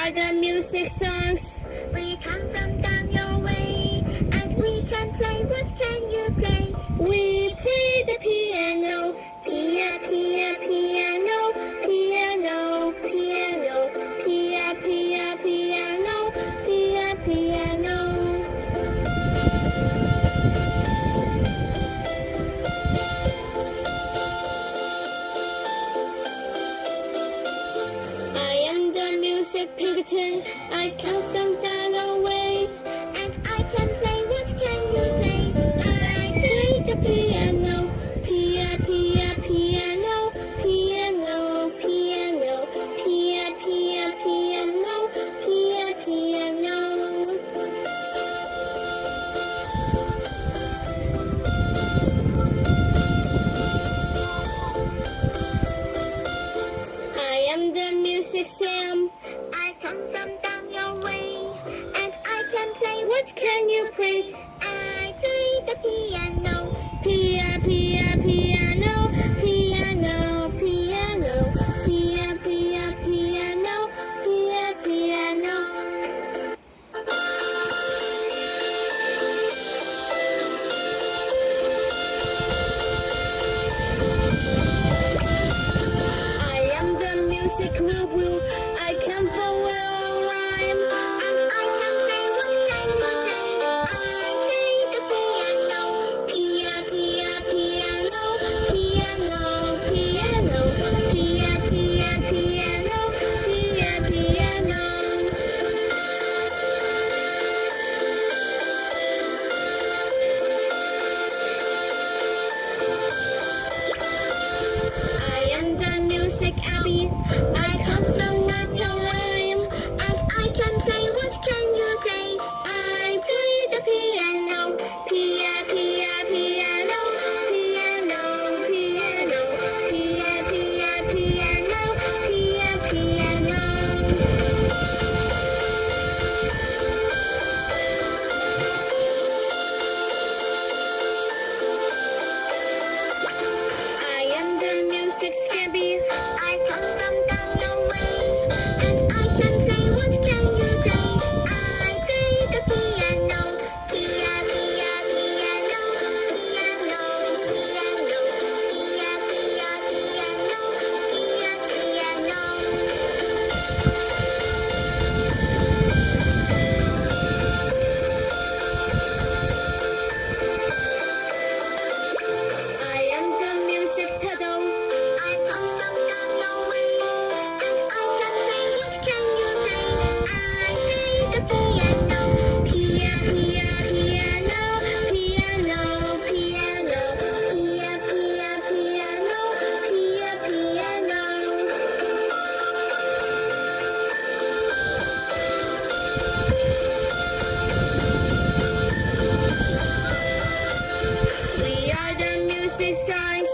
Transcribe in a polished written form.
are the music songs. We come from down your way, and we can play. What can you play? We play the piano. Pia, pia, piano, piano, piano, Pia, pia, piano. Pia, piano. I am the music Pinkerton. I come from down away, and I can play. What can you play? I play the piano. Pia, pia, piano. Piano, piano. Pia, pia, piano. Pia, piano. I am the music Sam. I come from down your way, and I can play. What can you play? I play the piano. Pia, pia, piano. Piano, piano. Pia, pia, piano. Pia, piano. I am the music woo-woo. I come from where all rhyme. And I can play. What can you play? I play the piano. Pia, pia, piano. Piano, piano. Pia, pia, piano. Pia, piano. I am the music Abby. I come from Little Rhyme. And I can play. What can you play? I play the piano. Pia, pia, piano. Piano, piano. Pia, pia, piano. Pia, piano. I am the music Scabby. I come from down your way, and I can play. What can you play? I play the piano. Pia, pia, piano, piano, piano. Pia, pia, piano, pia, piano. I am the music Tuttle. I come from down your way, and I can play. What can you play? I play the piano. Pia, pia, piano. Piano, piano. Pia, pia, piano. Pia, piano. We are the music signs.